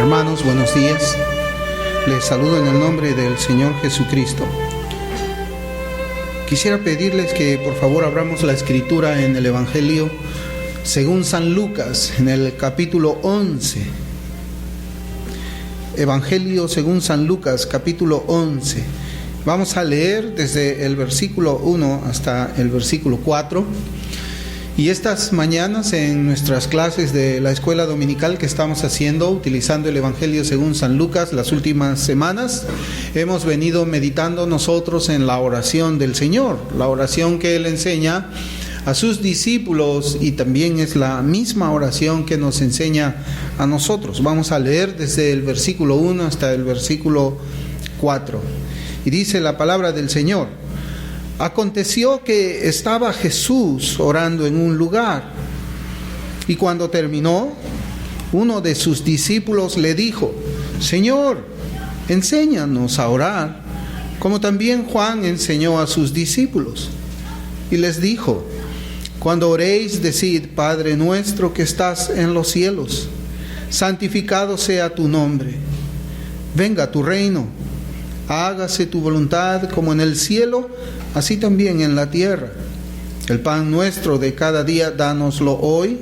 Hermanos, buenos días. Les saludo en el nombre del Señor Jesucristo. Quisiera pedirles que por favor abramos la escritura en el Evangelio según San Lucas, en el capítulo 11. Evangelio según San Lucas, capítulo 11. Vamos a leer desde el versículo 1 hasta el versículo 4. Y estas mañanas en nuestras clases de la escuela dominical que estamos haciendo, utilizando el Evangelio según San Lucas, las últimas semanas, hemos venido meditando nosotros en la oración del Señor, la oración que Él enseña a sus discípulos y también es la misma oración que nos enseña a nosotros. Vamos a leer desde el versículo 1 hasta el versículo 4. Y dice la palabra del Señor: Aconteció que estaba Jesús orando en un lugar, y cuando terminó, uno de sus discípulos le dijo: Señor, enséñanos a orar, como también Juan enseñó a sus discípulos. Y les dijo: Cuando oréis, decid: Padre nuestro que estás en los cielos, santificado sea tu nombre, venga tu reino, hágase tu voluntad como en el cielo, así también en la tierra. El pan nuestro de cada día, dánoslo hoy,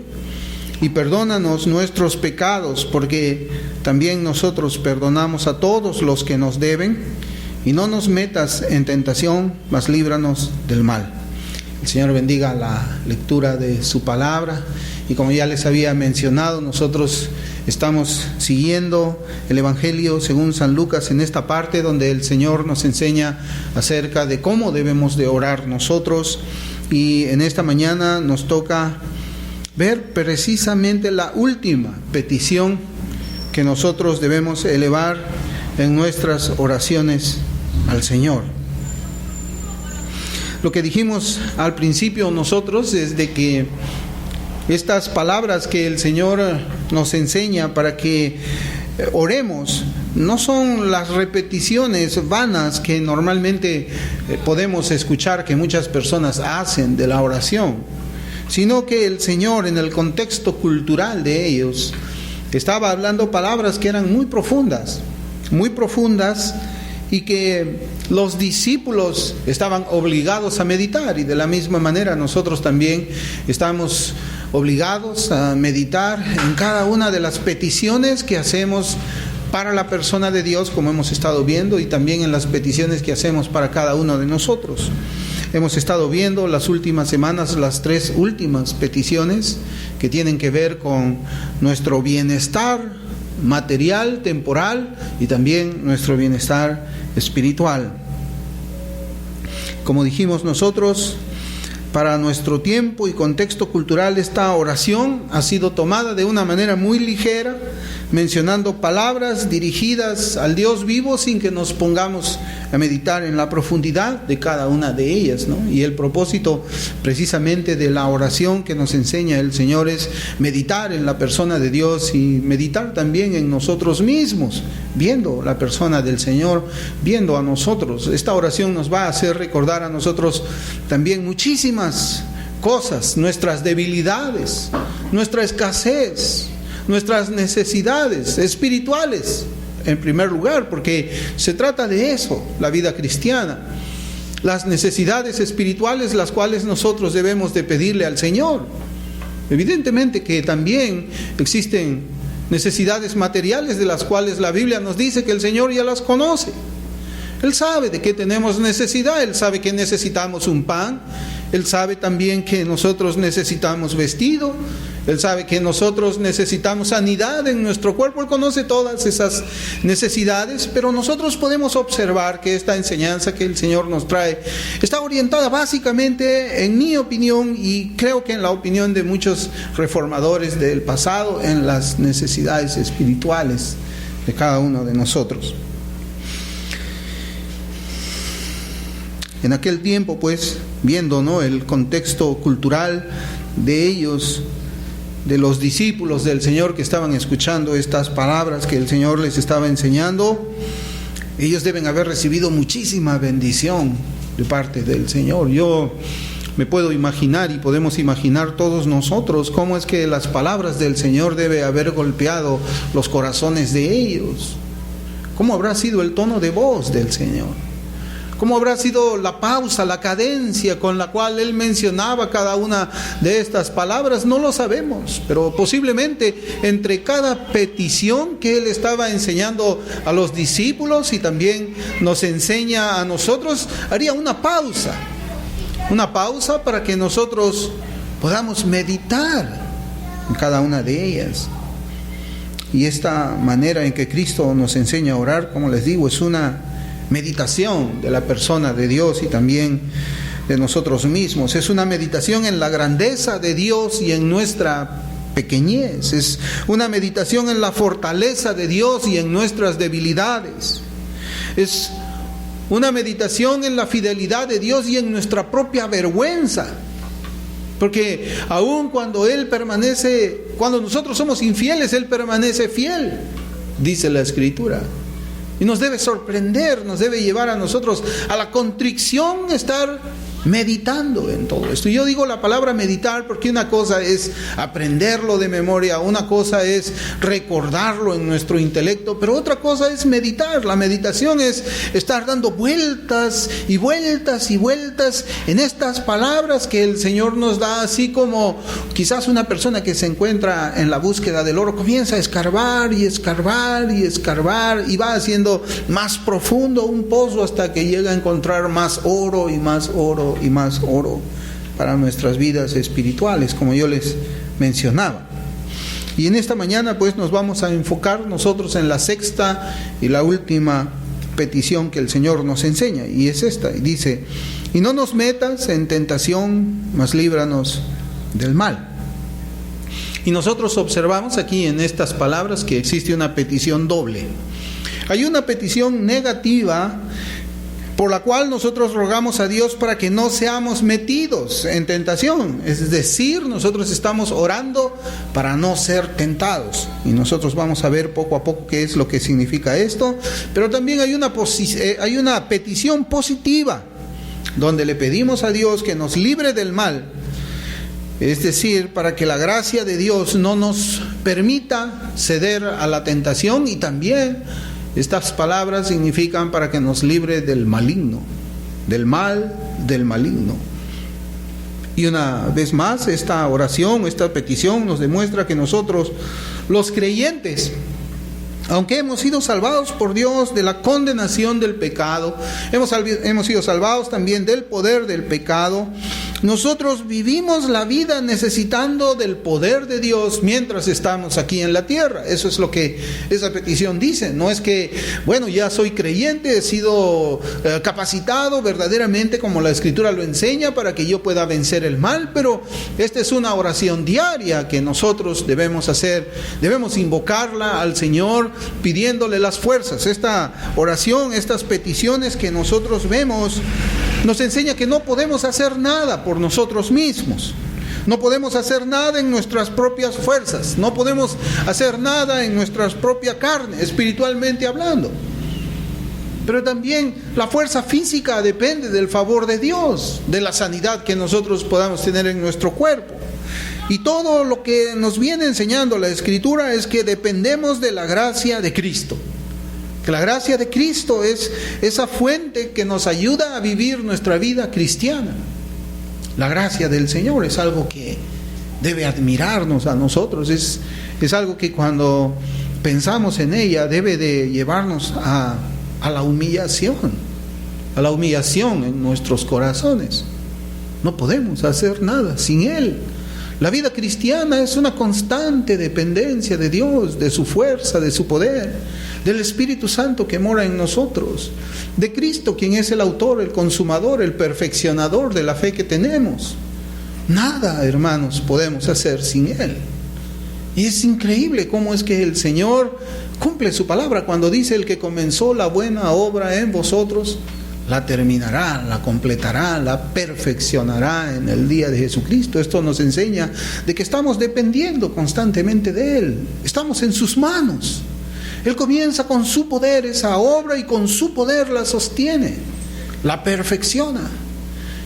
y perdónanos nuestros pecados, porque también nosotros perdonamos a todos los que nos deben, y no nos metas en tentación, mas líbranos del mal. El Señor bendiga la lectura de su palabra, y como ya les había mencionado, nosotros estamos siguiendo el Evangelio según San Lucas en esta parte donde el Señor nos enseña acerca de cómo debemos de orar nosotros, y en esta mañana nos toca ver precisamente la última petición que nosotros debemos elevar en nuestras oraciones al Señor. Lo que dijimos al principio nosotros es de que estas palabras que el Señor nos enseña para que oremos no son las repeticiones vanas que normalmente podemos escuchar que muchas personas hacen de la oración, sino que el Señor, en el contexto cultural de ellos, estaba hablando palabras que eran muy profundas, y que los discípulos estaban obligados a meditar, y de la misma manera nosotros también estamos obligados a meditar en cada una de las peticiones que hacemos para la persona de Dios, como hemos estado viendo, y también en las peticiones que hacemos para cada uno de nosotros. Hemos estado viendo las últimas semanas las 3 últimas peticiones que tienen que ver con nuestro bienestar material, temporal, y también nuestro bienestar espiritual. Como dijimos nosotros, para nuestro tiempo y contexto cultural, esta oración ha sido tomada de una manera muy ligera, mencionando palabras dirigidas al Dios vivo sin que nos pongamos a meditar en la profundidad de cada una de ellas, ¿no? Y el propósito precisamente de la oración que nos enseña el Señor es meditar en la persona de Dios y meditar también en nosotros mismos, viendo la persona del Señor, viendo a nosotros. Esta oración nos va a hacer recordar a nosotros también muchísimas cosas, nuestras debilidades, nuestra escasez, nuestras necesidades espirituales, en primer lugar, porque se trata de eso, la vida cristiana. Las necesidades espirituales, las cuales nosotros debemos de pedirle al Señor. Evidentemente que también existen necesidades materiales de las cuales la Biblia nos dice que el Señor ya las conoce. Él sabe de qué tenemos necesidad, Él sabe que necesitamos un pan, Él sabe también que nosotros necesitamos vestido, Él sabe que nosotros necesitamos sanidad en nuestro cuerpo. Él conoce todas esas necesidades, pero nosotros podemos observar que esta enseñanza que el Señor nos trae está orientada básicamente, en mi opinión, y creo que en la opinión de muchos reformadores del pasado, en las necesidades espirituales de cada uno de nosotros. En aquel tiempo, pues, viendo, ¿no?, el contexto cultural de ellos, de los discípulos del Señor que estaban escuchando estas palabras que el Señor les estaba enseñando, ellos deben haber recibido muchísima bendición de parte del Señor. Yo Me puedo imaginar y podemos imaginar todos nosotros cómo es que las palabras del Señor debe haber golpeado los corazones de ellos. ¿Cómo habrá sido el tono de voz del Señor? ¿Cómo habrá sido la pausa, la cadencia con la cual Él mencionaba cada una de estas palabras? No lo sabemos, pero posiblemente entre cada petición que Él estaba enseñando a los discípulos y también nos enseña a nosotros, haría una pausa para que nosotros podamos meditar en cada una de ellas. Y esta manera en que Cristo nos enseña a orar, como les digo, es una meditación de la persona de Dios y también de nosotros mismos. Es una meditación en la grandeza de Dios y en nuestra pequeñez. Es una meditación en la fortaleza de Dios y en nuestras debilidades. Es una meditación en la fidelidad de Dios y en nuestra propia vergüenza. Porque aun cuando nosotros somos infieles, Él permanece fiel, dice la Escritura. Y nos debe sorprender, nos debe llevar a nosotros a la contrición, estar meditando en todo esto. Y yo digo la palabra meditar porque una cosa es aprenderlo de memoria, una cosa es recordarlo en nuestro intelecto, pero otra cosa es meditar. La meditación es estar dando vueltas y vueltas y vueltas en estas palabras que el Señor nos da, así como quizás una persona que se encuentra en la búsqueda del oro comienza a escarbar y escarbar y escarbar y va haciendo más profundo un pozo hasta que llega a encontrar más oro y más oro y más oro para nuestras vidas espirituales, como yo les mencionaba. Y en esta mañana pues nos vamos a enfocar nosotros en la sexta y la última petición que el Señor nos enseña, y es esta, y dice: y no nos metas en tentación, mas líbranos del mal. Y nosotros observamos aquí en estas palabras que existe una petición doble. Hay una petición negativa por la cual nosotros rogamos a Dios para que no seamos metidos en tentación. Es decir, nosotros estamos orando para no ser tentados. Y nosotros vamos a ver poco a poco qué es lo que significa esto. Pero también hay una petición positiva, donde le pedimos a Dios que nos libre del mal. Es decir, para que la gracia de Dios no nos permita ceder a la tentación, y también estas palabras significan para que nos libre del maligno, del mal, del maligno. Y una vez más, esta oración, esta petición nos demuestra que nosotros, los creyentes, aunque hemos sido salvados por Dios de la condenación del pecado, hemos sido salvados también del poder del pecado, nosotros vivimos la vida necesitando del poder de Dios mientras estamos aquí en la tierra. Eso es lo que esa petición dice. No es que, bueno, ya soy creyente, he sido capacitado verdaderamente como la Escritura lo enseña para que yo pueda vencer el mal, pero esta es una oración diaria que nosotros debemos hacer. Debemos invocarla al Señor pidiéndole las fuerzas. Esta oración, estas peticiones que nosotros vemos, nos enseña que no podemos hacer nada por nosotros mismos. No podemos hacer nada en nuestras propias fuerzas. No podemos hacer nada en nuestra propia carne, espiritualmente hablando. Pero también la fuerza física depende del favor de Dios, de la sanidad que nosotros podamos tener en nuestro cuerpo. Y todo lo que nos viene enseñando la Escritura es que dependemos de la gracia de Cristo. Que la gracia de Cristo es esa fuente que nos ayuda a vivir nuestra vida cristiana. La gracia del Señor es algo que debe admirarnos a nosotros. Es algo que cuando pensamos en ella debe de llevarnos a la humillación en nuestros corazones. No podemos hacer nada sin Él. La vida cristiana es una constante dependencia de Dios, de su fuerza, de su poder, del Espíritu Santo que mora en nosotros, de Cristo, quien es el autor, el consumador, el perfeccionador de la fe que tenemos. Nada, hermanos, podemos hacer sin Él. Y es increíble cómo es que el Señor cumple su palabra cuando dice: el que comenzó la buena obra en vosotros, la terminará, la completará, la perfeccionará en el día de Jesucristo. Esto nos enseña de que estamos dependiendo constantemente de Él. Estamos en sus manos. Él comienza con su poder esa obra y con su poder la sostiene, la perfecciona.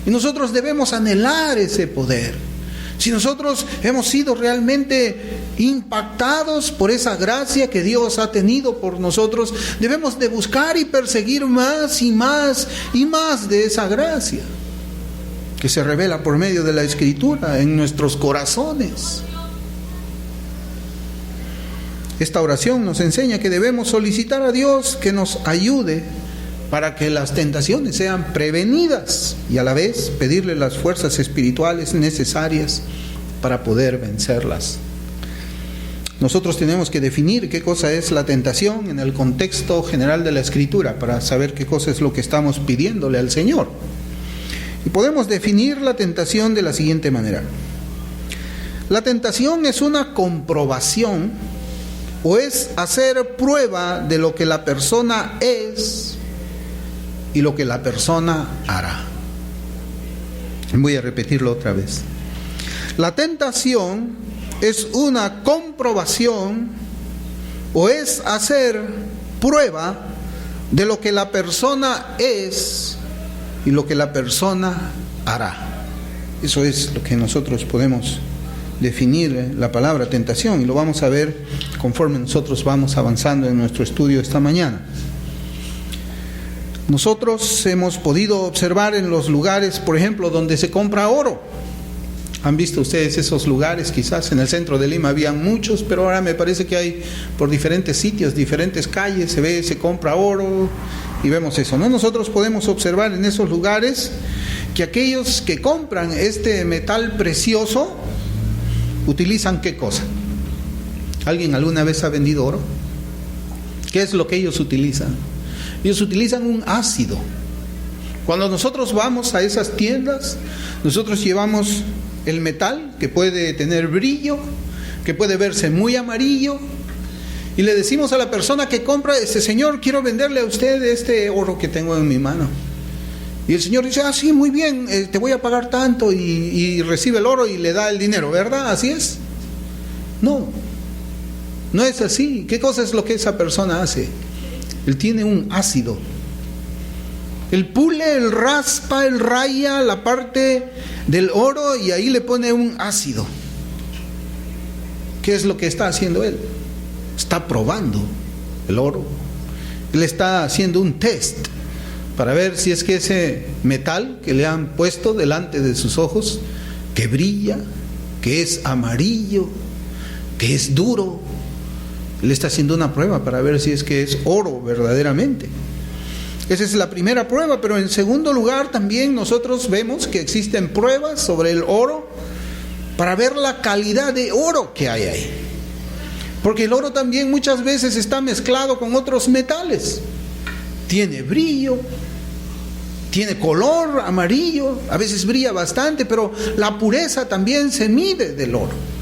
Y nosotros debemos anhelar ese poder. Si nosotros hemos sido realmente impactados por esa gracia que Dios ha tenido por nosotros, debemos de buscar y perseguir más y más y más de esa gracia que se revela por medio de la Escritura en nuestros corazones. Esta oración nos enseña que debemos solicitar a Dios que nos ayude para que las tentaciones sean prevenidas y a la vez pedirle las fuerzas espirituales necesarias para poder vencerlas. Nosotros tenemos que definir qué cosa es la tentación en el contexto general de la Escritura para saber qué cosa es lo que estamos pidiéndole al Señor. Y podemos definir la tentación de la siguiente manera. La tentación es una comprobación o es hacer prueba de lo que la persona es y lo que la persona hará. Voy a repetirlo otra vez. La tentación es una comprobación o es hacer prueba de lo que la persona es y lo que la persona hará. Eso es lo que nosotros podemos definir la palabra tentación, y lo vamos a ver conforme nosotros vamos avanzando en nuestro estudio esta mañana. Nosotros hemos podido observar en los lugares, por ejemplo, donde se compra oro. ¿Han visto ustedes esos lugares? Quizás en el centro de Lima habían muchos, pero ahora me parece que hay por diferentes sitios, diferentes calles, se compra oro y vemos eso, ¿no? Nosotros podemos observar en esos lugares que aquellos que compran este metal precioso utilizan ¿qué cosa? ¿Alguien alguna vez ha vendido oro? ¿Qué es lo que ellos utilizan? Ellos utilizan un ácido. Cuando nosotros vamos a esas tiendas, nosotros llevamos el metal que puede tener brillo, que puede verse muy amarillo, y le decimos a la persona que compra: señor, quiero venderle a usted este oro que tengo en mi mano. Y el señor dice: sí, muy bien, te voy a pagar tanto, y recibe el oro y le da el dinero, ¿verdad? ¿Así es? No, no es así. ¿Qué cosa es lo que esa persona hace? Él tiene un ácido. Él pule, él raspa, él raya la parte del oro y ahí le pone un ácido. ¿Qué es lo que está haciendo él? Está probando el oro. Él está haciendo un test para ver si es que ese metal que le han puesto delante de sus ojos, que brilla, que es amarillo, que es duro, él está haciendo una prueba para ver si es que es oro verdaderamente. Esa es la primera prueba, pero en segundo lugar también nosotros vemos que existen pruebas sobre el oro para ver la calidad de oro que hay ahí. Porque el oro también muchas veces está mezclado con otros metales. Tiene brillo, tiene color amarillo, a veces brilla bastante, pero la pureza también se mide del oro.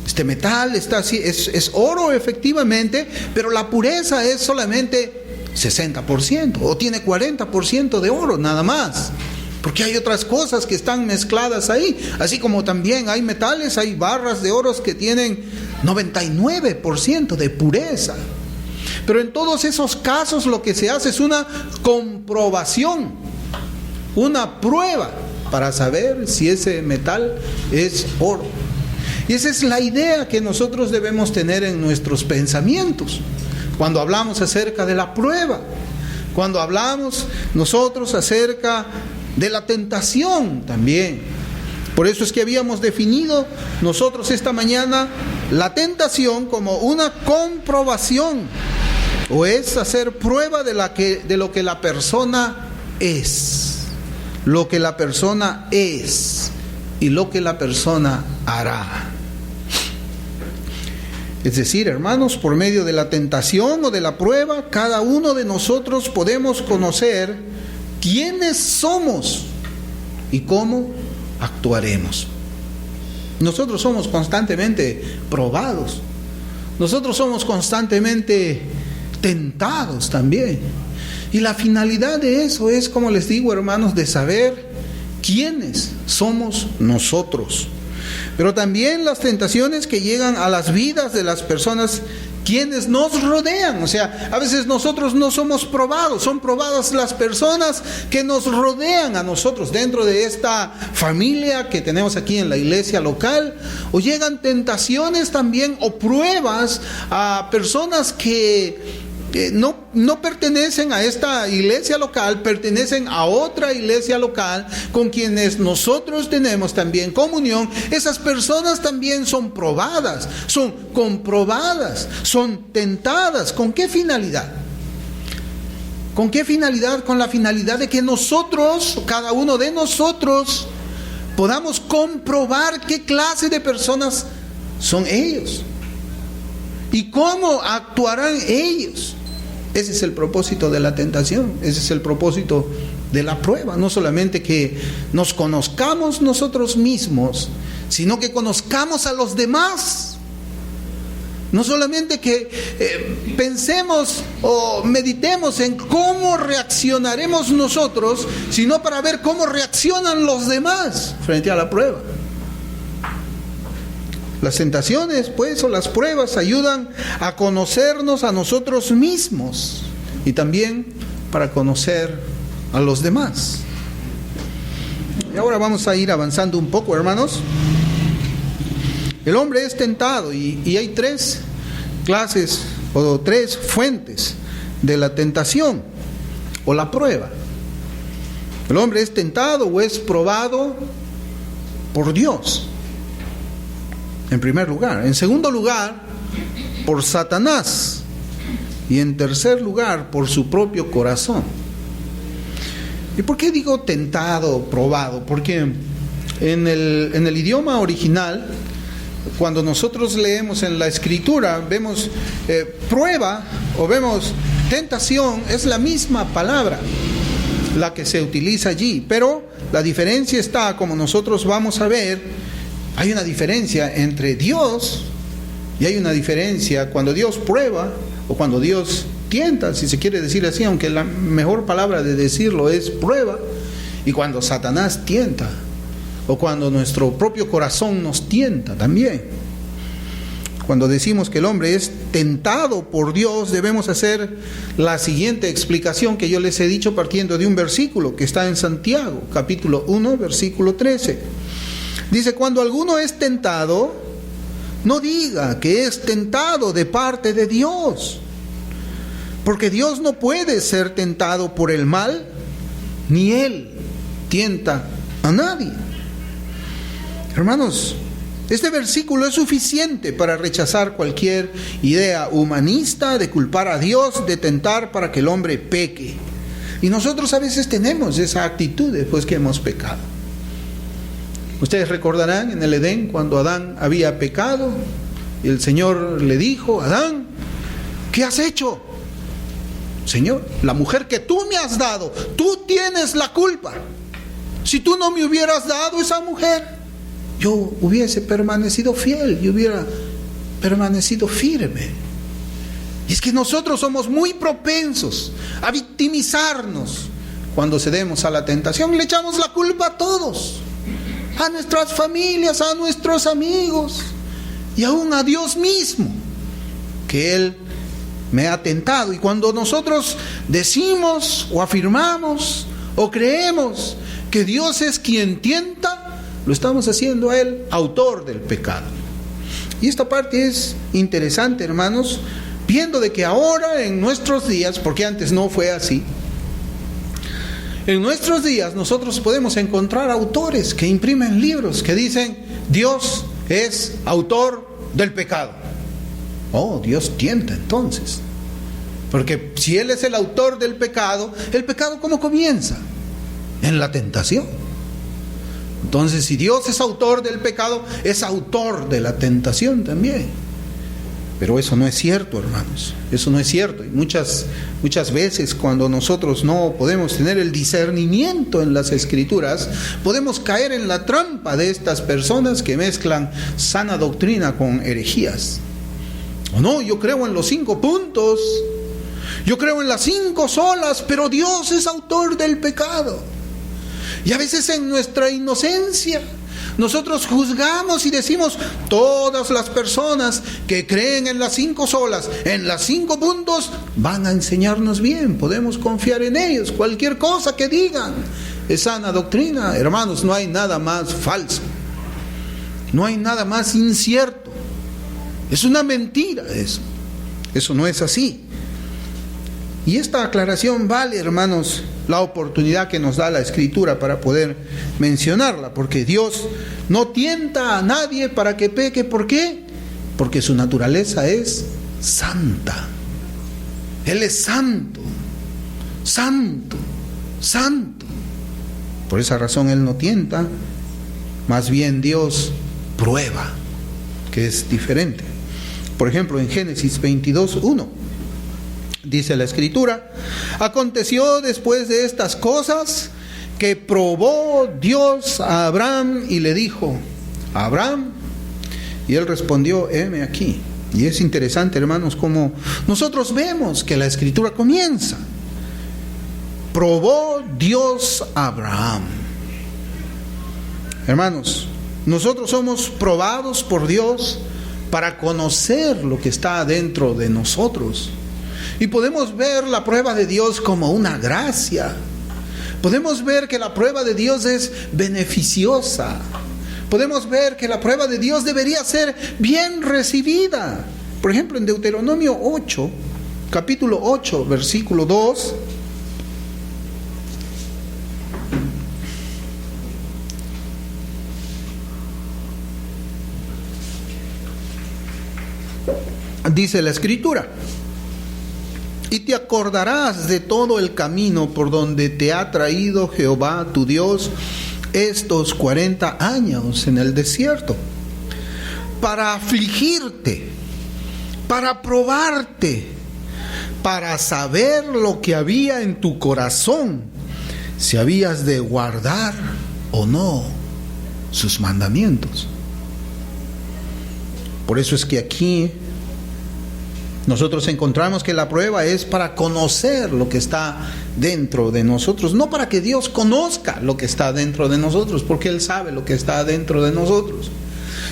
Este metal está así, es oro efectivamente, pero la pureza es solamente 60% o tiene 40% de oro nada más, porque hay otras cosas que están mezcladas ahí, así como también hay metales, hay barras de oros que tienen 99% de pureza. Pero en todos esos casos lo que se hace es una comprobación, una prueba para saber si ese metal es oro. Y esa es la idea que nosotros debemos tener en nuestros pensamientos cuando hablamos acerca de la prueba, cuando hablamos nosotros acerca de la tentación también. Por eso es que habíamos definido nosotros esta mañana la tentación como una comprobación, o es hacer prueba de lo que la persona es, lo que la persona es y lo que la persona hará. Es decir, hermanos, por medio de la tentación o de la prueba, cada uno de nosotros podemos conocer quiénes somos y cómo actuaremos. Nosotros somos constantemente probados. Nosotros somos constantemente tentados también. Y la finalidad de eso es, como les digo, hermanos, de saber quiénes somos nosotros. Pero también las tentaciones que llegan a las vidas de las personas quienes nos rodean. O sea, a veces nosotros no somos probados, son probadas las personas que nos rodean a nosotros dentro de esta familia que tenemos aquí en la iglesia local, o llegan tentaciones también o pruebas a personas que no pertenecen a esta iglesia local, pertenecen a otra iglesia local con quienes nosotros tenemos también comunión. Esas personas también son probadas, son comprobadas, son tentadas. ¿Con qué finalidad? ¿Con qué finalidad? Con la finalidad de que nosotros, cada uno de nosotros, podamos comprobar qué clase de personas son ellos y cómo actuarán ellos. Ese es el propósito de la tentación, ese es el propósito de la prueba. No solamente que nos conozcamos nosotros mismos, sino que conozcamos a los demás. No solamente que pensemos o meditemos en cómo reaccionaremos nosotros, sino para ver cómo reaccionan los demás frente a la prueba. Las tentaciones, pues, o las pruebas ayudan a conocernos a nosotros mismos y también para conocer a los demás. Y ahora vamos a ir avanzando un poco, hermanos. El hombre es tentado y hay tres clases o tres fuentes de la tentación o la prueba. El hombre es tentado o es probado por Dios, en primer lugar. En segundo lugar, por Satanás. Y en tercer lugar, por su propio corazón. ¿Y por qué digo tentado, probado? Porque en el idioma original, cuando nosotros leemos en la escritura, vemos prueba o vemos tentación, es la misma palabra la que se utiliza allí, pero la diferencia está, como nosotros vamos a ver, hay una diferencia entre Dios y hay una diferencia cuando Dios prueba o cuando Dios tienta, si se quiere decir así, aunque la mejor palabra de decirlo es prueba, y cuando Satanás tienta o cuando nuestro propio corazón nos tienta también. Cuando decimos que el hombre es tentado por Dios, debemos hacer la siguiente explicación que yo les he dicho partiendo de un versículo que está en Santiago, capítulo 1, versículo 13. Dice: cuando alguno es tentado, no diga que es tentado de parte de Dios, porque Dios no puede ser tentado por el mal, ni Él tienta a nadie. Hermanos, este versículo es suficiente para rechazar cualquier idea humanista de culpar a Dios, de tentar para que el hombre peque. Y nosotros a veces tenemos esa actitud después que hemos pecado. Ustedes recordarán en el Edén cuando Adán había pecado y el Señor le dijo: Adán, ¿qué has hecho? Señor, la mujer que tú me has dado, tú tienes la culpa. Si tú no me hubieras dado esa mujer, yo hubiese permanecido fiel, yo hubiera permanecido firme. Y es que nosotros somos muy propensos a victimizarnos cuando cedemos a la tentación. Le echamos la culpa a todos, a nuestras familias, a nuestros amigos y aún a Dios mismo, que Él me ha tentado. Y cuando nosotros decimos o afirmamos o creemos que Dios es quien tienta, lo estamos haciendo a Él autor del pecado. Y esta parte es interesante, hermanos, viendo de que ahora en nuestros días, porque antes no fue así, en nuestros días nosotros podemos encontrar autores que imprimen libros que dicen: Dios es autor del pecado. Oh, Dios tienta entonces. Porque si Él es el autor del pecado, ¿el pecado cómo comienza? En la tentación. Entonces, si Dios es autor del pecado, es autor de la tentación también. Pero eso no es cierto, hermanos. Eso no es cierto. Y muchas veces cuando nosotros no podemos tener el discernimiento en las Escrituras, podemos caer en la trampa de estas personas que mezclan sana doctrina con herejías. O no, yo creo en los 5 puntos, yo creo en las 5 solas, pero Dios es autor del pecado. Y a veces en nuestra inocencia Nosotros juzgamos y decimos, todas las personas que creen en las 5 solas, en las 5 puntos, van a enseñarnos bien, podemos confiar en ellos, cualquier cosa que digan es sana doctrina. Hermanos, no hay nada más falso, no hay nada más incierto, es una mentira eso no es así. Y esta aclaración vale, hermanos, la oportunidad que nos da la Escritura para poder mencionarla, porque Dios no tienta a nadie para que peque. ¿Por qué? Porque su naturaleza es santa. Él es santo, santo, santo. Por esa razón Él no tienta, más bien Dios prueba, que es diferente. Por ejemplo, en Génesis 22:1 dice la Escritura: aconteció después de estas cosas que probó Dios a Abraham y le dijo: Abraham. Y él respondió: heme aquí. Y es interesante, hermanos, como nosotros vemos que la Escritura comienza: probó Dios a Abraham. Hermanos, nosotros somos probados por Dios para conocer lo que está dentro de nosotros. Y podemos ver la prueba de Dios como una gracia. Podemos ver que la prueba de Dios es beneficiosa. Podemos ver que la prueba de Dios debería ser bien recibida. Por ejemplo, en Deuteronomio 8, capítulo 8, versículo 2. Dice la Escritura: y te acordarás de todo el camino por donde te ha traído Jehová tu Dios estos 40 años en el desierto, para afligirte, para probarte, para saber lo que había en tu corazón, si habías de guardar o no sus mandamientos. Por eso es que aquí nosotros encontramos que la prueba es para conocer lo que está dentro de nosotros, no para que Dios conozca lo que está dentro de nosotros, porque Él sabe lo que está dentro de nosotros,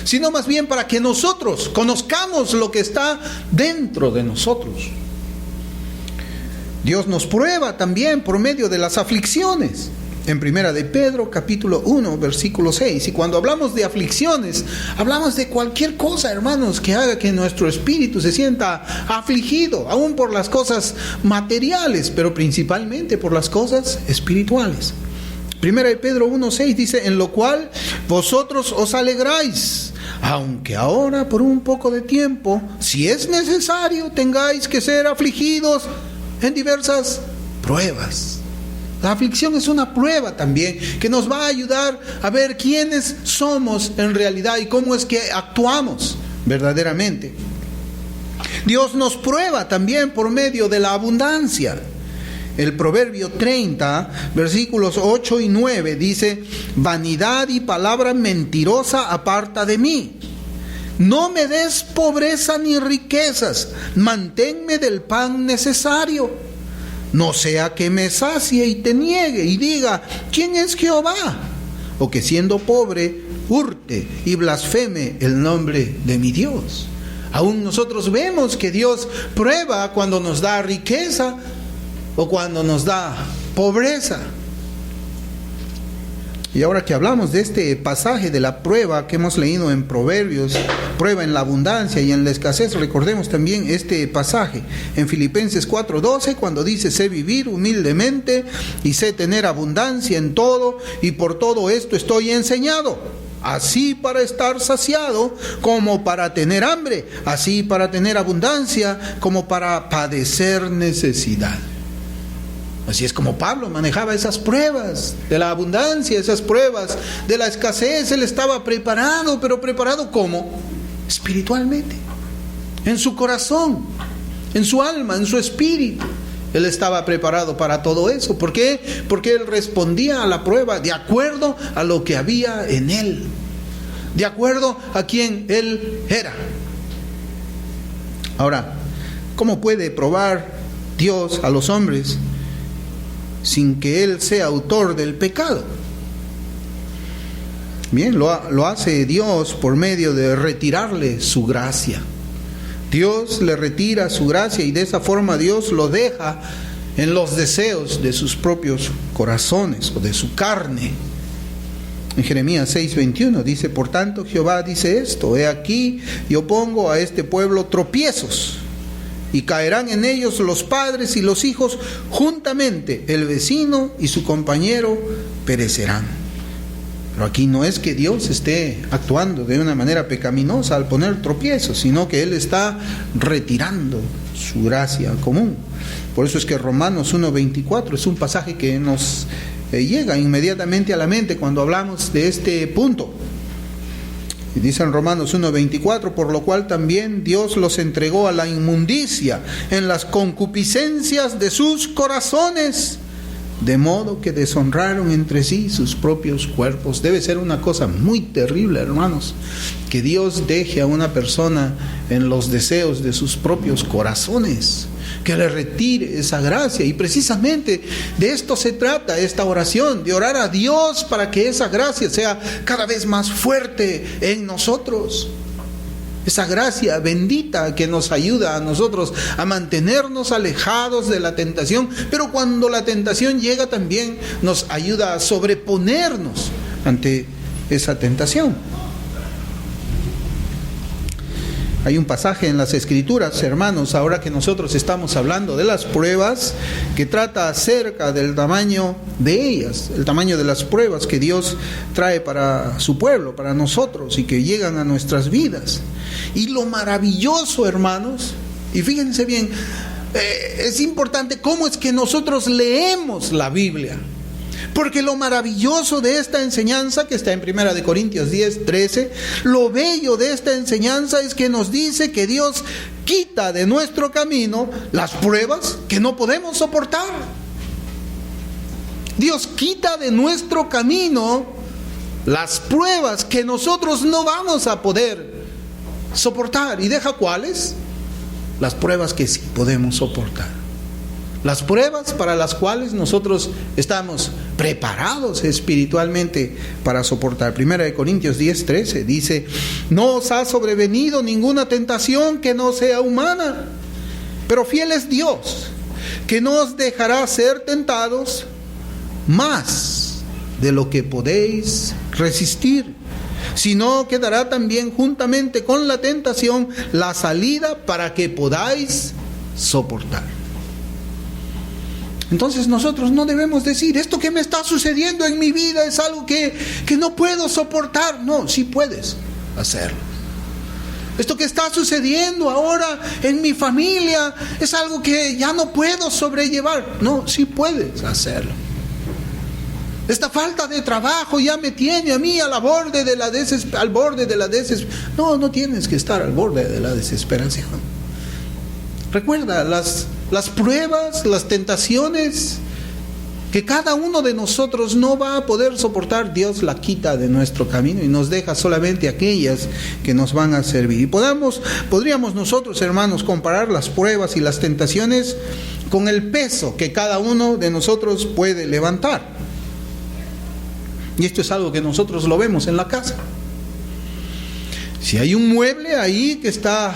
sino más bien para que nosotros conozcamos lo que está dentro de nosotros. Dios nos prueba también por medio de las aflicciones. En Primera de Pedro, capítulo 1, versículo 6. Y cuando hablamos de aflicciones, hablamos de cualquier cosa, hermanos, que haga que nuestro espíritu se sienta afligido, aún por las cosas materiales, pero principalmente por las cosas espirituales. Primera de Pedro 1, 6 dice: en lo cual vosotros os alegráis, aunque ahora por un poco de tiempo, si es necesario, tengáis que ser afligidos en diversas pruebas. La aflicción es una prueba también que nos va a ayudar a ver quiénes somos en realidad y cómo es que actuamos verdaderamente. Dios nos prueba también por medio de la abundancia. El Proverbio 30, versículos 8 y 9 dice: vanidad y palabra mentirosa aparta de mí. No me des pobreza ni riquezas, manténme del pan necesario. No sea que me sacie y te niegue y diga: ¿quién es Jehová? O que siendo pobre hurte y blasfeme el nombre de mi Dios. Aún nosotros vemos que Dios prueba cuando nos da riqueza o cuando nos da pobreza. Y ahora que hablamos de este pasaje de la prueba que hemos leído en Proverbios, prueba en la abundancia y en la escasez, recordemos también este pasaje en Filipenses 4:12, cuando dice: sé vivir humildemente y sé tener abundancia en todo, y por todo esto estoy enseñado, así para estar saciado como para tener hambre, así para tener abundancia como para padecer necesidad. Así es como Pablo manejaba esas pruebas de la abundancia, esas pruebas de la escasez. Él estaba preparado, pero preparado ¿cómo? Espiritualmente, en su corazón, en su alma, en su espíritu. Él estaba preparado para todo eso. ¿Por qué? Porque él respondía a la prueba de acuerdo a lo que había en él, de acuerdo a quien él era. Ahora, ¿cómo puede probar Dios a los hombres sin que Él sea autor del pecado? Bien, lo hace Dios por medio de retirarle su gracia. Dios le retira su gracia y de esa forma Dios lo deja en los deseos de sus propios corazones o de su carne. En Jeremías 6:21 dice: por tanto Jehová dice esto: he aquí yo pongo a este pueblo tropiezos, y caerán en ellos los padres y los hijos juntamente, el vecino y su compañero perecerán. Pero aquí no es que Dios esté actuando de una manera pecaminosa al poner tropiezos, sino que Él está retirando su gracia común. Por eso es que Romanos 1:24 es un pasaje que nos llega inmediatamente a la mente cuando hablamos de este punto. Y dice en Romanos 1:24: por lo cual también Dios los entregó a la inmundicia en las concupiscencias de sus corazones, de modo que deshonraron entre sí sus propios cuerpos. Debe ser una cosa muy terrible, hermanos, que Dios deje a una persona en los deseos de sus propios corazones, que le retire esa gracia. Y precisamente de esto se trata esta oración, de orar a Dios para que esa gracia sea cada vez más fuerte en nosotros. Esa gracia bendita que nos ayuda a nosotros a mantenernos alejados de la tentación, pero cuando la tentación llega también nos ayuda a sobreponernos ante esa tentación. Hay un pasaje en las Escrituras, hermanos, ahora que nosotros estamos hablando de las pruebas, que trata acerca del tamaño de ellas, el tamaño de las pruebas que Dios trae para su pueblo, para nosotros, y que llegan a nuestras vidas. Y lo maravilloso, hermanos, y fíjense bien, es importante cómo es que nosotros leemos la Biblia. Porque lo maravilloso de esta enseñanza, que está en 1 Corintios 10:13, lo bello de esta enseñanza es que nos dice que Dios quita de nuestro camino las pruebas que no podemos soportar. Dios quita de nuestro camino las pruebas que nosotros no vamos a poder soportar. ¿Y deja cuáles? Las pruebas que sí podemos soportar. Las pruebas para las cuales nosotros estamos preparados espiritualmente para soportar. 1 Corintios 10:13 dice: no os ha sobrevenido ninguna tentación que no sea humana, pero fiel es Dios, que no os dejará ser tentados más de lo que podéis resistir, sino que dará también juntamente con la tentación la salida para que podáis soportar. Entonces nosotros no debemos decir: esto que me está sucediendo en mi vida es algo que no puedo soportar. No, sí puedes hacerlo. Esto que está sucediendo ahora en mi familia es algo que ya no puedo sobrellevar. No, sí puedes hacerlo. Esta falta de trabajo ya me tiene a mí al borde de la desesperación. No tienes que estar al borde de la desesperación. Recuerda, las pruebas, las tentaciones que cada uno de nosotros no va a poder soportar, Dios la quita de nuestro camino y nos deja solamente aquellas que nos van a servir. Y podríamos nosotros, hermanos, comparar las pruebas y las tentaciones con el peso que cada uno de nosotros puede levantar. Y esto es algo que nosotros lo vemos en la casa. Si hay un mueble ahí que está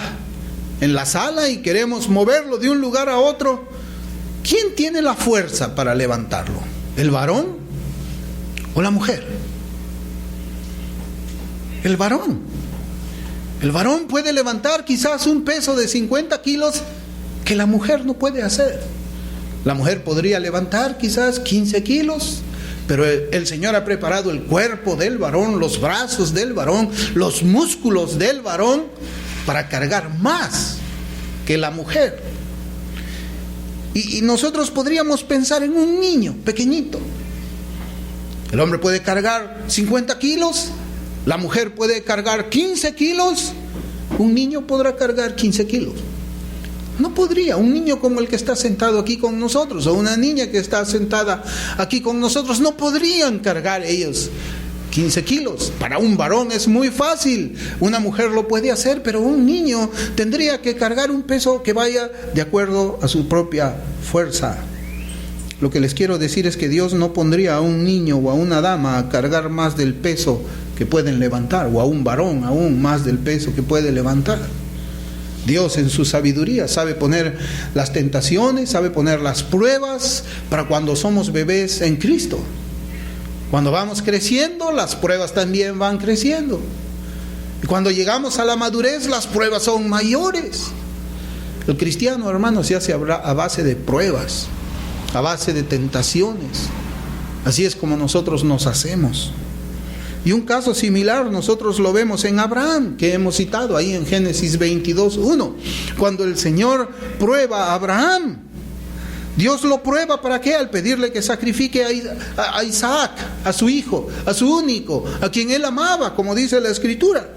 en la sala y queremos moverlo de un lugar a otro, ¿quién tiene la fuerza para levantarlo? ¿El varón o la mujer? El varón. El varón puede levantar quizás un peso de 50 kilos que la mujer no puede hacer. La mujer podría levantar quizás 15 kilos, pero el Señor ha preparado el cuerpo del varón, los brazos del varón, los músculos del varón para cargar más que la mujer. Y nosotros podríamos pensar en un niño pequeñito. El hombre puede cargar 50 kilos, la mujer puede cargar 15 kilos, un niño podrá cargar 15 kilos. No podría, un niño como el que está sentado aquí con nosotros, o una niña que está sentada aquí con nosotros, no podrían cargar ellos 15 kilos. Para un varón es muy fácil, una mujer lo puede hacer, pero un niño tendría que cargar un peso que vaya de acuerdo a su propia fuerza. Lo que les quiero decir es que Dios no pondría a un niño o a una dama a cargar más del peso que pueden levantar, o a un varón aún más del peso que puede levantar. Dios en su sabiduría sabe poner las tentaciones, sabe poner las pruebas para cuando somos bebés en Cristo. Cuando vamos creciendo, las pruebas también van creciendo. Y cuando llegamos a la madurez, las pruebas son mayores. El cristiano, hermano, se hace a base de pruebas, a base de tentaciones. Así es como nosotros nos hacemos. Y un caso similar nosotros lo vemos en Abraham, que hemos citado ahí en Génesis 22:1. Cuando el Señor prueba a Abraham, Dios lo prueba ¿para qué? Al pedirle que sacrifique a Isaac, a su hijo, a su único, a quien él amaba, como dice la Escritura.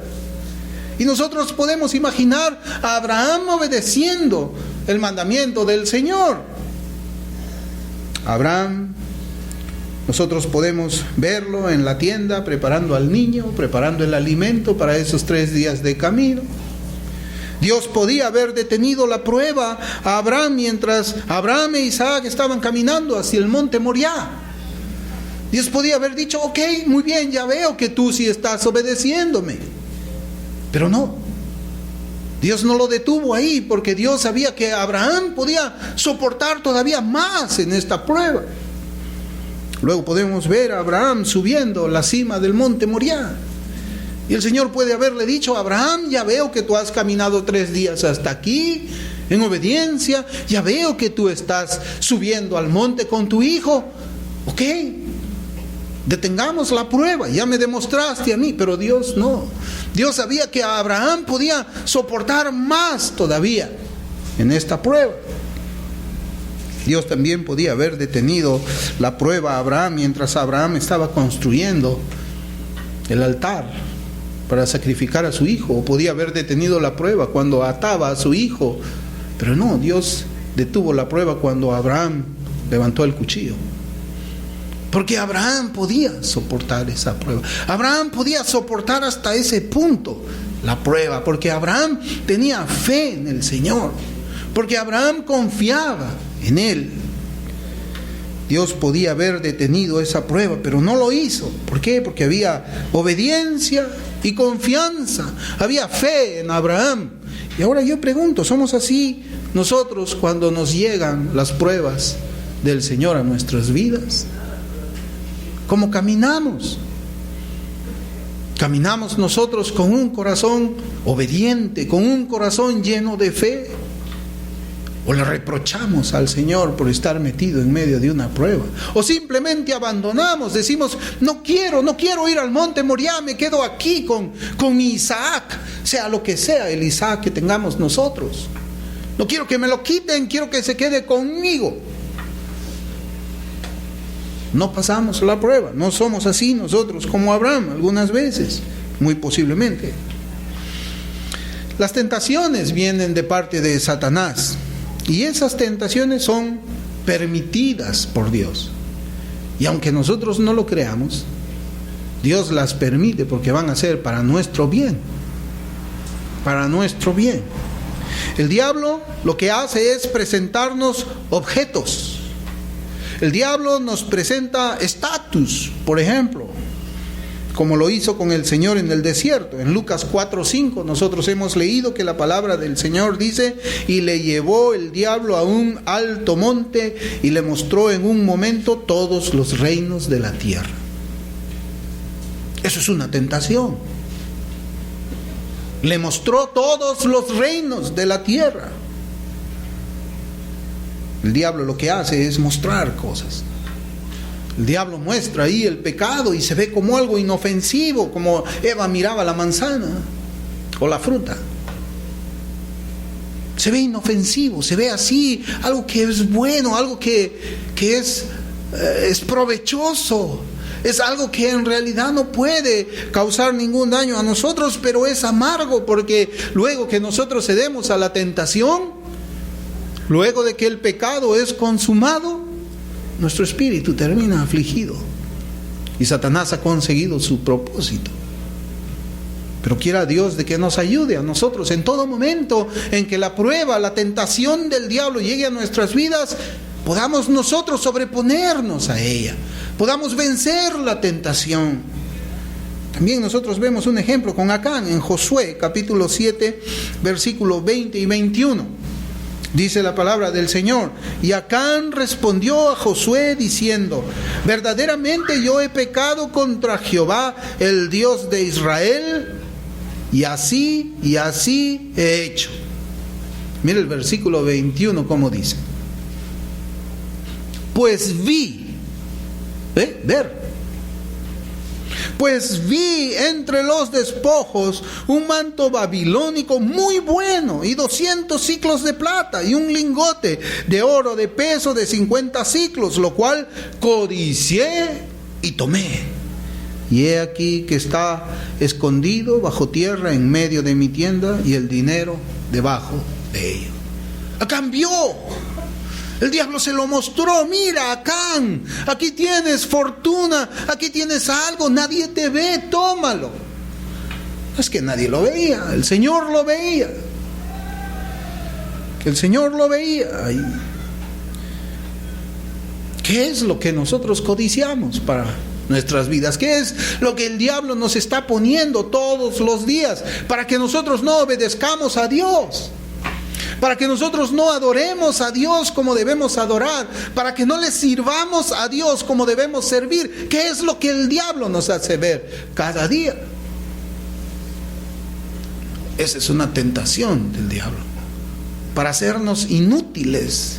Y nosotros podemos imaginar a Abraham obedeciendo el mandamiento del Señor. Abraham, nosotros podemos verlo en la tienda preparando al niño, preparando el alimento para esos 3 días de camino. Dios podía haber detenido la prueba a Abraham mientras Abraham e Isaac estaban caminando hacia el monte Moriah. Dios podía haber dicho, ok, muy bien, ya veo que tú sí estás obedeciéndome. Pero no. Dios no lo detuvo ahí porque Dios sabía que Abraham podía soportar todavía más en esta prueba. Luego podemos ver a Abraham subiendo la cima del monte Moriah. Y el Señor puede haberle dicho, Abraham, ya veo que tú has caminado 3 días hasta aquí en obediencia, ya veo que tú estás subiendo al monte con tu hijo. Ok, detengamos la prueba, ya me demostraste a mí, pero Dios no. Dios sabía que Abraham podía soportar más todavía en esta prueba. Dios también podía haber detenido la prueba a Abraham mientras Abraham estaba construyendo el altar para sacrificar a su hijo, o podía haber detenido la prueba cuando ataba a su hijo, pero no, Dios detuvo la prueba cuando Abraham levantó el cuchillo, porque Abraham podía soportar esa prueba. Abraham podía soportar hasta ese punto la prueba, porque Abraham tenía fe en el Señor, porque Abraham confiaba en Él. Dios podía haber detenido esa prueba, pero no lo hizo. ¿Por qué? Porque había obediencia y confianza, había fe en Abraham. Y ahora yo pregunto, ¿somos así nosotros cuando nos llegan las pruebas del Señor a nuestras vidas? ¿Cómo caminamos? ¿Caminamos nosotros con un corazón obediente, con un corazón lleno de fe? ¿O le reprochamos al Señor por estar metido en medio de una prueba? ¿O simplemente abandonamos, decimos, no quiero ir al monte Moriah, me quedo aquí con mi Isaac, sea lo que sea el Isaac que tengamos nosotros? No quiero que me lo quiten, quiero que se quede conmigo. No pasamos la prueba, no somos así nosotros como Abraham algunas veces, muy posiblemente. Las tentaciones vienen de parte de Satanás. Y esas tentaciones son permitidas por Dios. Y aunque nosotros no lo creamos, Dios las permite porque van a ser para nuestro bien. Para nuestro bien. El diablo lo que hace es presentarnos objetos. El diablo nos presenta estatus, por ejemplo, como lo hizo con el Señor en el desierto. En Lucas 4:5 nosotros hemos leído que la palabra del Señor dice, y le llevó el diablo a un alto monte y le mostró en un momento todos los reinos de la tierra. Eso es una tentación. Le mostró todos los reinos de la tierra. El diablo lo que hace es mostrar cosas. El diablo muestra ahí el pecado y se ve como algo inofensivo, como Eva miraba la manzana o la fruta. Se ve inofensivo, se ve así, algo que es bueno, algo que es provechoso. Es algo que en realidad no puede causar ningún daño a nosotros, pero es amargo porque luego que nosotros cedemos a la tentación, luego de que el pecado es consumado, nuestro espíritu termina afligido y Satanás ha conseguido su propósito. Pero quiera Dios de que nos ayude a nosotros en todo momento en que la prueba, la tentación del diablo llegue a nuestras vidas, podamos nosotros sobreponernos a ella, podamos vencer la tentación. También nosotros vemos un ejemplo con Acán en Josué, capítulo 7, versículos 20 y 21. Dice la palabra del Señor: y Acán respondió a Josué diciendo: verdaderamente yo he pecado contra Jehová, el Dios de Israel, y así he hecho. Mira el versículo 21 cómo dice: pues vi, pues vi entre los despojos un manto babilónico muy bueno y 200 siclos de plata y un lingote de oro de peso de 50 siclos, lo cual codicié y tomé. Y he aquí que está escondido bajo tierra en medio de mi tienda, y el dinero debajo de ello. Cambió. El diablo se lo mostró: mira, Acán, aquí tienes fortuna, aquí tienes algo, nadie te ve, tómalo. Es que nadie lo veía, el Señor lo veía. El Señor lo veía. ¿Qué es lo que nosotros codiciamos para nuestras vidas? ¿Qué es lo que el diablo nos está poniendo todos los días para que nosotros no obedezcamos a Dios? Para que nosotros no adoremos a Dios como debemos adorar, para que no le sirvamos a Dios como debemos servir. ¿Qué es lo que el diablo nos hace ver cada día? Esa es una tentación del diablo, para hacernos inútiles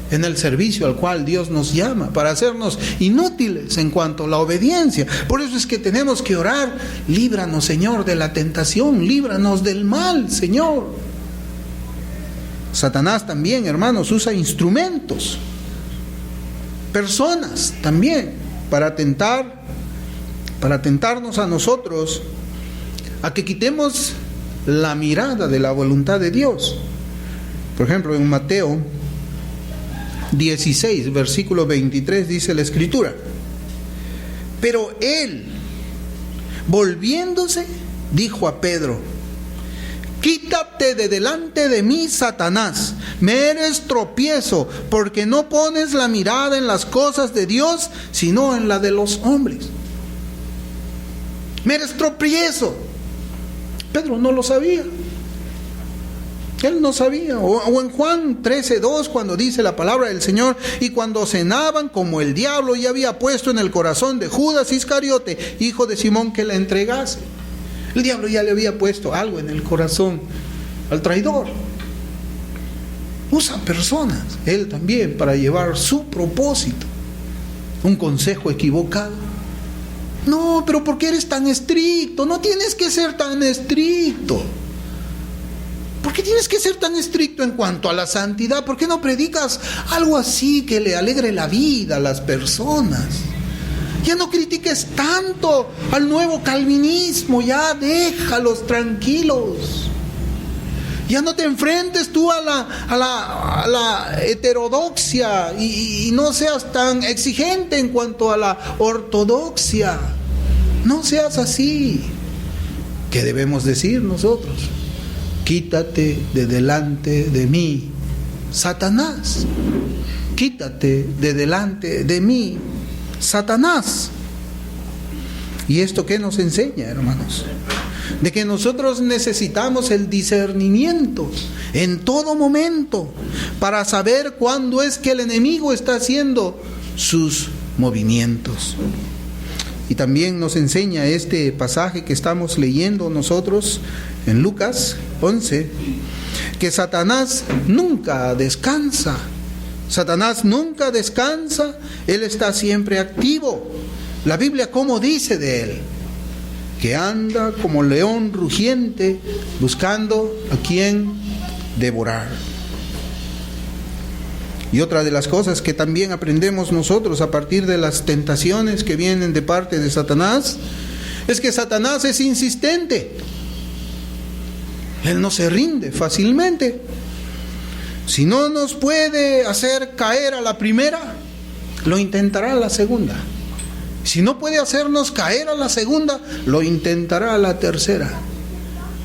en el servicio al cual Dios nos llama, para hacernos inútiles en cuanto a la obediencia. Por eso es que tenemos que orar: líbranos, Señor, de la tentación, líbranos del mal, Señor. Satanás también, hermanos, usa instrumentos, personas también, para tentarnos a nosotros a que quitemos la mirada de la voluntad de Dios. Por ejemplo, en Mateo 16, versículo 23, dice la Escritura: pero él, volviéndose, dijo a Pedro: quítate de delante de mí, Satanás, me eres tropiezo, porque no pones la mirada en las cosas de Dios, sino en la de los hombres. Me eres tropiezo. Pedro no lo sabía. Él no sabía. O en Juan 13:2, cuando dice la palabra del Señor: y cuando cenaban, como el diablo ya había puesto en el corazón de Judas Iscariote, hijo de Simón, que la entregase. El diablo ya le había puesto algo en el corazón al traidor. Usa personas, él también, para llevar su propósito. Un consejo equivocado. No, pero ¿por qué eres tan estricto? No tienes que ser tan estricto. ¿Por qué tienes que ser tan estricto en cuanto a la santidad? ¿Por qué no predicas algo así que le alegre la vida a las personas? Ya no critiques tanto al nuevo calvinismo, ya déjalos tranquilos. Ya no te enfrentes tú a la heterodoxia y no seas tan exigente en cuanto a la ortodoxia. No seas así. ¿Qué debemos decir nosotros? Quítate de delante de mí, Satanás. Quítate de delante de mí, Satanás. ¿Y esto qué nos enseña, hermanos? De que nosotros necesitamos el discernimiento en todo momento para saber cuándo es que el enemigo está haciendo sus movimientos. Y también nos enseña este pasaje que estamos leyendo nosotros en Lucas 11, que Satanás nunca descansa. Satanás nunca descansa, él está siempre activo. La Biblia, ¿cómo dice de él? Que anda como león rugiente buscando a quien devorar. Y otra de las cosas que también aprendemos nosotros a partir de las tentaciones que vienen de parte de Satanás es que Satanás es insistente. Él no se rinde fácilmente. Si no nos puede hacer caer a la primera, lo intentará a la segunda. Si no puede hacernos caer a la segunda, lo intentará a la tercera.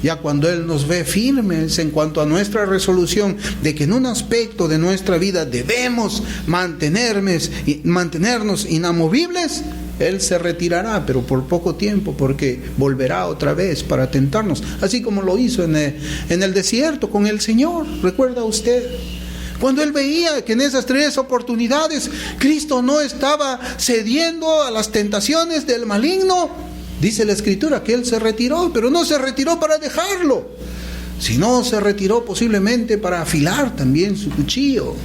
Ya cuando Él nos ve firmes en cuanto a nuestra resolución de que en un aspecto de nuestra vida debemos mantenernos inamovibles, Él se retirará, pero por poco tiempo, porque volverá otra vez para tentarnos, así como lo hizo en el desierto con el Señor. ¿Recuerda usted? Cuando Él veía que en esas 3 oportunidades Cristo no estaba cediendo a las tentaciones del maligno, dice la Escritura que Él se retiró, pero no se retiró para dejarlo, sino se retiró posiblemente para afilar también su cuchillo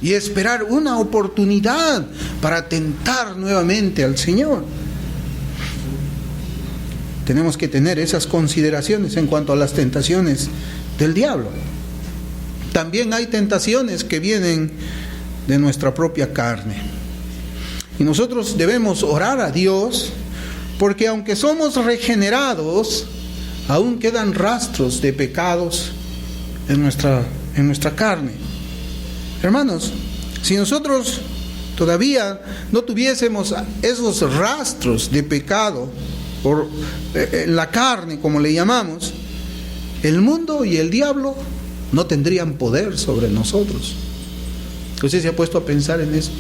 y esperar una oportunidad para tentar nuevamente al Señor. Tenemos que tener esas consideraciones en cuanto a las tentaciones del diablo. También hay tentaciones que vienen de nuestra propia carne. Y nosotros debemos orar a Dios, porque aunque somos regenerados, aún quedan rastros de pecados en nuestra carne. Hermanos, si nosotros todavía no tuviésemos esos rastros de pecado por la carne, como le llamamos, el mundo y el diablo no tendrían poder sobre nosotros. ¿Usted se ha puesto a pensar en eso?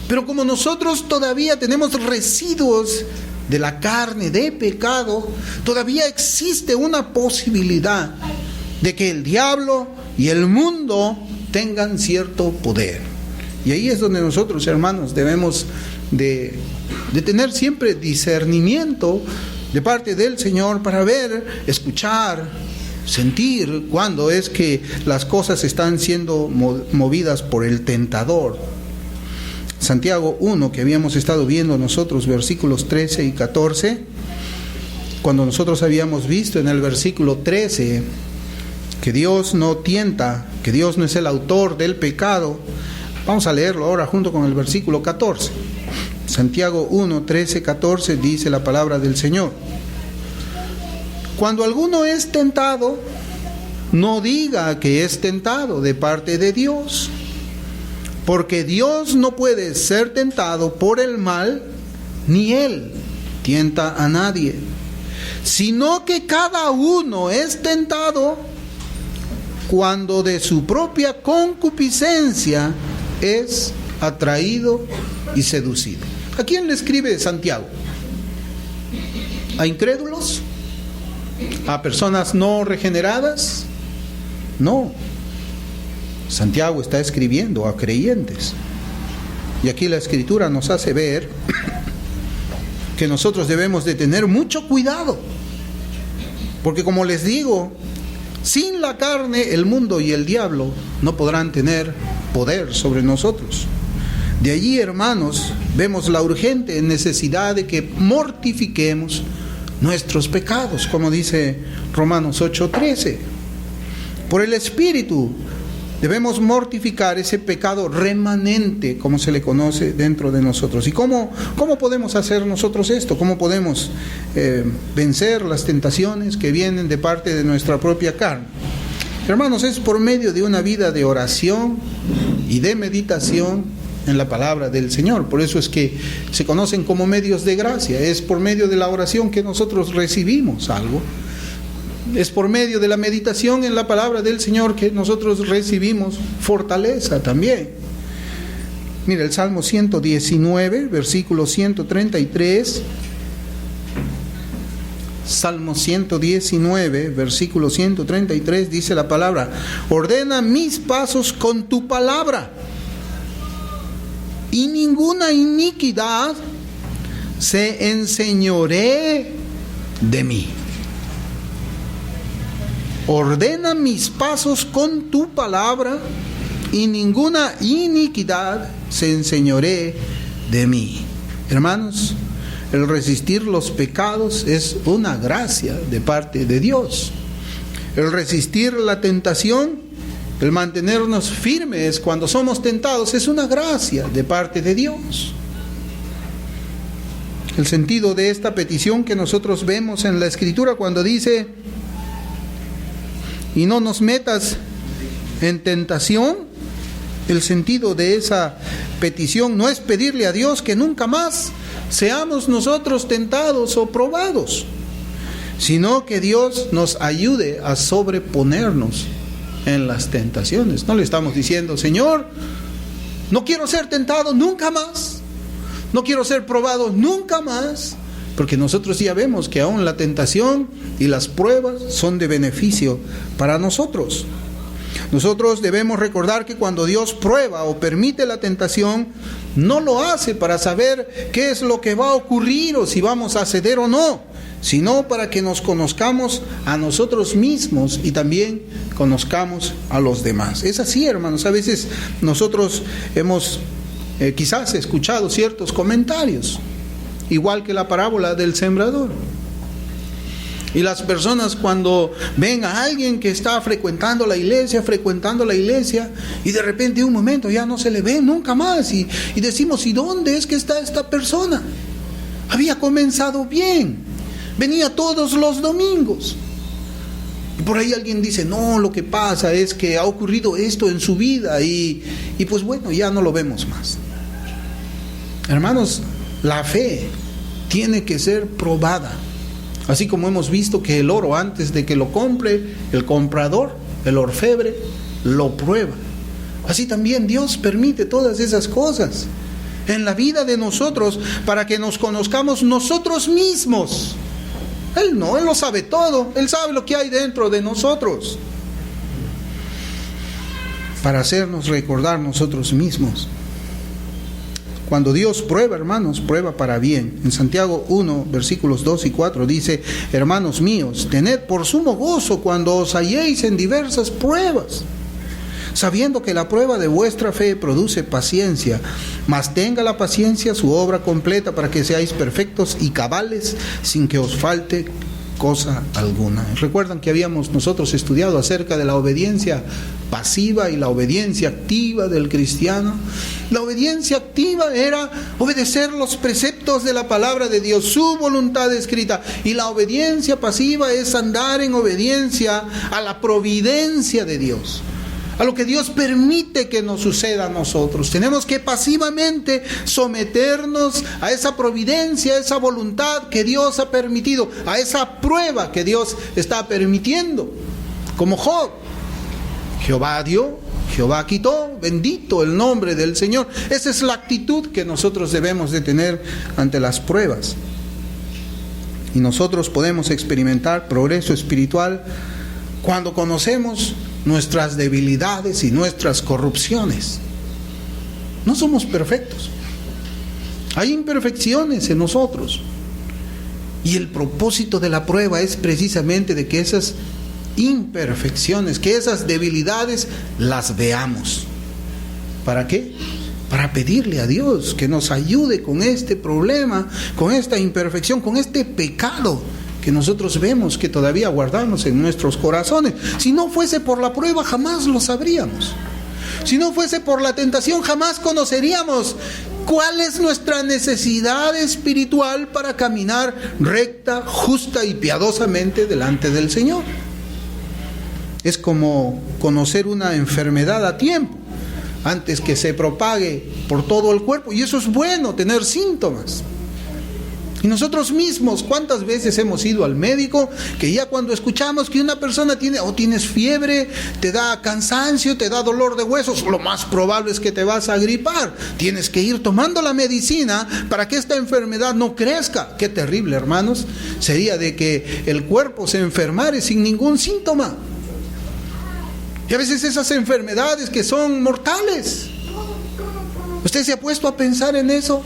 Pero como nosotros todavía tenemos residuos de la carne, de pecado, todavía existe una posibilidad de que el diablo y el mundo tengan cierto poder. Y ahí es donde nosotros, hermanos, debemos de tener siempre discernimiento de parte del Señor para ver, escuchar, sentir cuándo es que las cosas están siendo movidas por el tentador. Santiago 1, que habíamos estado viendo nosotros, versículos 13 y 14, cuando nosotros habíamos visto en el versículo 13 que Dios no tienta, que Dios no es el autor del pecado. Vamos a leerlo ahora junto con el versículo 14. Santiago 1, 13, 14 dice la palabra del Señor: cuando alguno es tentado, no diga que es tentado de parte de Dios, porque Dios no puede ser tentado por el mal, ni Él tienta a nadie, sino que cada uno es tentado cuando de su propia concupiscencia es atraído y seducido. ¿A quién le escribe Santiago? ¿A incrédulos? ¿A personas no regeneradas? No. Santiago está escribiendo a creyentes. Y aquí la Escritura nos hace ver que nosotros debemos de tener mucho cuidado. Porque como les digo, sin la carne, el mundo y el diablo no podrán tener poder sobre nosotros. De allí, hermanos, vemos la urgente necesidad de que mortifiquemos nuestros pecados, como dice Romanos 8:13. Por el Espíritu debemos mortificar ese pecado remanente, como se le conoce dentro de nosotros. ¿Y cómo podemos hacer nosotros esto? ¿Cómo podemos vencer las tentaciones que vienen de parte de nuestra propia carne? Hermanos, es por medio de una vida de oración y de meditación en la palabra del Señor. Por eso es que se conocen como medios de gracia. Es por medio de la oración que nosotros recibimos algo. Es por medio de la meditación en la palabra del Señor que nosotros recibimos fortaleza también. Mira, el Salmo 119, versículo 133. Salmo 119, versículo 133, dice la palabra: ordena mis pasos con tu palabra, y ninguna iniquidad se enseñoree de mí. Ordena mis pasos con tu palabra, y ninguna iniquidad se enseñoree de mí. Hermanos, el resistir los pecados es una gracia de parte de Dios. El resistir la tentación, el mantenernos firmes cuando somos tentados, es una gracia de parte de Dios. El sentido de esta petición que nosotros vemos en la Escritura cuando dice: y no nos metas en tentación, el sentido de esa petición no es pedirle a Dios que nunca más seamos nosotros tentados o probados, sino que Dios nos ayude a sobreponernos en las tentaciones. No le estamos diciendo: Señor, no quiero ser tentado nunca más, No quiero ser probado nunca más, porque nosotros ya vemos que aún la tentación y las pruebas son de beneficio para nosotros. Nosotros debemos recordar que cuando Dios prueba o permite la tentación, no lo hace para saber qué es lo que va a ocurrir o si vamos a ceder o no, sino para que nos conozcamos a nosotros mismos y también conozcamos a los demás. Es así, hermanos. A veces nosotros hemos quizás escuchado ciertos comentarios, igual que la parábola del sembrador. Y las personas cuando ven a alguien que está frecuentando la iglesia, y de repente un momento ya no se le ve nunca más, y decimos, ¿y dónde es que está esta persona? Había comenzado bien, venía todos los domingos. Y por ahí alguien dice, no, lo que pasa es que ha ocurrido esto en su vida, y pues bueno, ya no lo vemos más. Hermanos, la fe tiene que ser probada. Así como hemos visto que el oro, antes de que lo compre el comprador, el orfebre, lo prueba. Así también Dios permite todas esas cosas en la vida de nosotros para que nos conozcamos nosotros mismos. Él no, Él lo sabe todo. Él sabe lo que hay dentro de nosotros, para hacernos recordar nosotros mismos. Cuando Dios prueba, hermanos, prueba para bien. En Santiago 1, versículos 2 y 4 dice, hermanos míos, tened por sumo gozo cuando os halléis en diversas pruebas, sabiendo que la prueba de vuestra fe produce paciencia, mas tenga la paciencia su obra completa para que seáis perfectos y cabales sin que os falte cosa alguna. Recuerdan que habíamos nosotros estudiado acerca de la obediencia pasiva y la obediencia activa del cristiano. La obediencia activa era obedecer los preceptos de la palabra de Dios, su voluntad escrita, y la obediencia pasiva es andar en obediencia a la providencia de Dios, a lo que Dios permite que nos suceda a nosotros. Tenemos que pasivamente someternos a esa providencia, a esa voluntad que Dios ha permitido, a esa prueba que Dios está permitiendo. Como Job, Jehová dio, Jehová quitó, bendito el nombre del Señor. Esa es la actitud que nosotros debemos de tener ante las pruebas. Y nosotros podemos experimentar progreso espiritual cuando conocemos nuestras debilidades y nuestras corrupciones. No somos perfectos. Hay imperfecciones en nosotros. Y el propósito de la prueba es precisamente de que esas imperfecciones, que esas debilidades las veamos. ¿Para qué? Para pedirle a Dios que nos ayude con este problema, con esta imperfección, con este pecado que nosotros vemos que todavía guardamos en nuestros corazones. Si no fuese por la prueba, jamás lo sabríamos. Si no fuese por la tentación, jamás conoceríamos cuál es nuestra necesidad espiritual para caminar recta, justa y piadosamente delante del Señor. Es como conocer una enfermedad a tiempo, antes que se propague por todo el cuerpo. Y eso es bueno, tener síntomas. Y nosotros mismos, ¿cuántas veces hemos ido al médico que ya cuando escuchamos que una persona tienes fiebre, te da cansancio, te da dolor de huesos, lo más probable es que te vas a gripar? Tienes que ir tomando la medicina para que esta enfermedad no crezca. Qué terrible, hermanos, sería de que el cuerpo se enfermara sin ningún síntoma. Y a veces esas enfermedades que son mortales. ¿Usted se ha puesto a pensar en eso?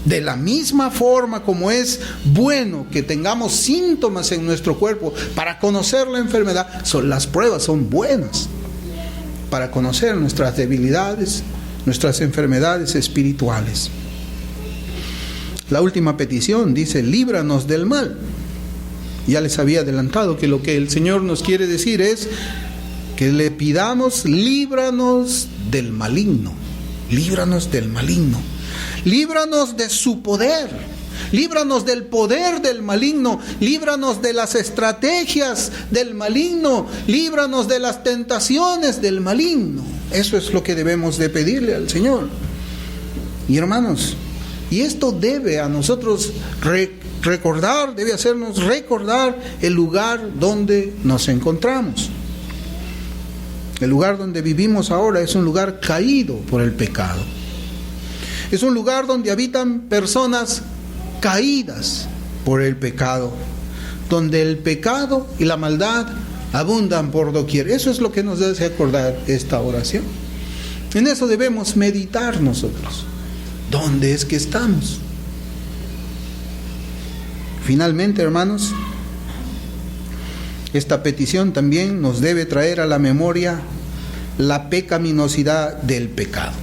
De la misma forma como es bueno que tengamos síntomas en nuestro cuerpo para conocer la enfermedad, las pruebas son buenas para conocer nuestras debilidades, nuestras enfermedades espirituales. La última petición dice, líbranos del mal. Ya les había adelantado que lo que el Señor nos quiere decir es que le pidamos, líbranos del maligno, líbranos del maligno. Líbranos de su poder, líbranos del poder del maligno, líbranos de las estrategias del maligno, líbranos de las tentaciones del maligno. Eso es lo que debemos de pedirle al Señor. Y hermanos, y esto debe a nosotros recordar, debe hacernos recordar el lugar donde nos encontramos. El lugar donde vivimos ahora es un lugar caído por el pecado. Es un lugar donde habitan personas caídas por el pecado, donde el pecado y la maldad abundan por doquier. Eso es lo que nos hace acordar esta oración. En eso debemos meditar nosotros. ¿Dónde es que estamos? Finalmente, hermanos, esta petición también nos debe traer a la memoria la pecaminosidad del pecado.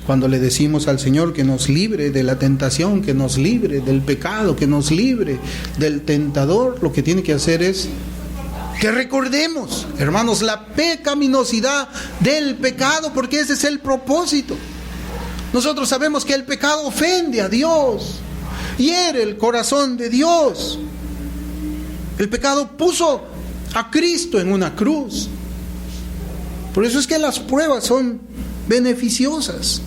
Cuando le decimos al Señor que nos libre de la tentación, que nos libre del pecado, que nos libre del tentador, lo que tiene que hacer es que recordemos, hermanos, la pecaminosidad del pecado, porque ese es el propósito. Nosotros sabemos que el pecado ofende a Dios, hiere el corazón de Dios. El pecado puso a Cristo en una cruz. Por eso es que las pruebas son beneficiosas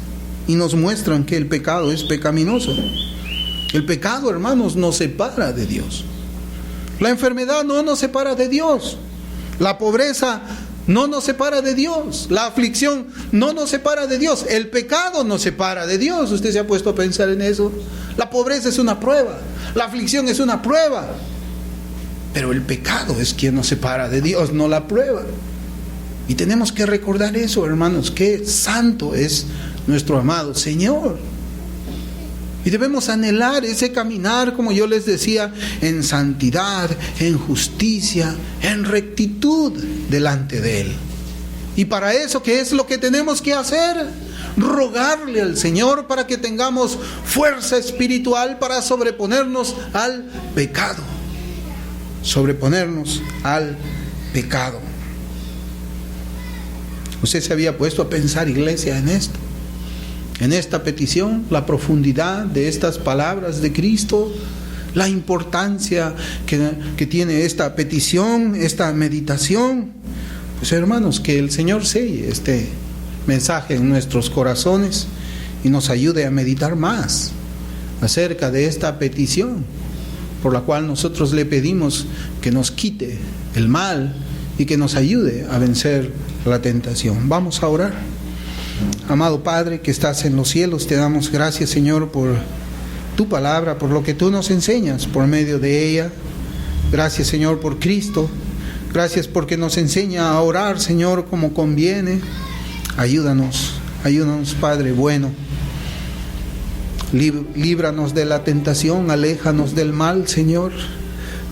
y nos muestran que el pecado es pecaminoso. El pecado, hermanos, nos separa de Dios. La enfermedad no nos separa de Dios. La pobreza no nos separa de Dios. La aflicción no nos separa de Dios. El pecado nos separa de Dios. ¿Usted se ha puesto a pensar en eso? La pobreza es una prueba. La aflicción es una prueba. Pero el pecado es quien nos separa de Dios, no la prueba. Y tenemos que recordar eso, hermanos, que santo es nuestro amado Señor. Y debemos anhelar ese caminar, como yo les decía, en santidad, en justicia, en rectitud delante de Él. Y para eso, ¿qué es lo que tenemos que hacer? Rogarle al Señor para que tengamos fuerza espiritual para sobreponernos al pecado. Sobreponernos al pecado. ¿Usted se había puesto a pensar, iglesia, en esto? En esta petición, la profundidad de estas palabras de Cristo, la importancia que tiene esta petición, esta meditación. Pues hermanos, que el Señor selle este mensaje en nuestros corazones y nos ayude a meditar más acerca de esta petición, por la cual nosotros le pedimos que nos quite el mal y que nos ayude a vencer la tentación. Vamos a orar. Amado Padre que estás en los cielos, te damos gracias, Señor, por tu palabra, por lo que tú nos enseñas por medio de ella. Gracias, Señor, por Cristo. Gracias porque nos enseña a orar, Señor, como conviene. Ayúdanos, Padre bueno. Líbranos de la tentación, aléjanos del mal, Señor,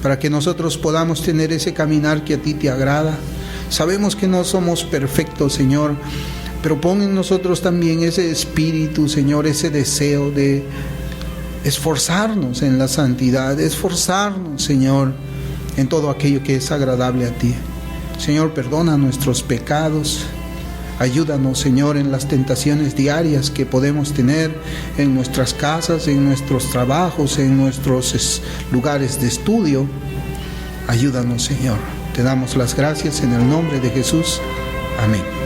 para que nosotros podamos tener ese caminar que a ti te agrada. Sabemos que no somos perfectos, Señor, pero pon en nosotros también ese espíritu, Señor, ese deseo de esforzarnos en la santidad, esforzarnos, Señor, en todo aquello que es agradable a ti. Señor, perdona nuestros pecados. Ayúdanos, Señor, en las tentaciones diarias que podemos tener en nuestras casas, en nuestros trabajos, en nuestros lugares de estudio. Ayúdanos, Señor. Te damos las gracias en el nombre de Jesús. Amén.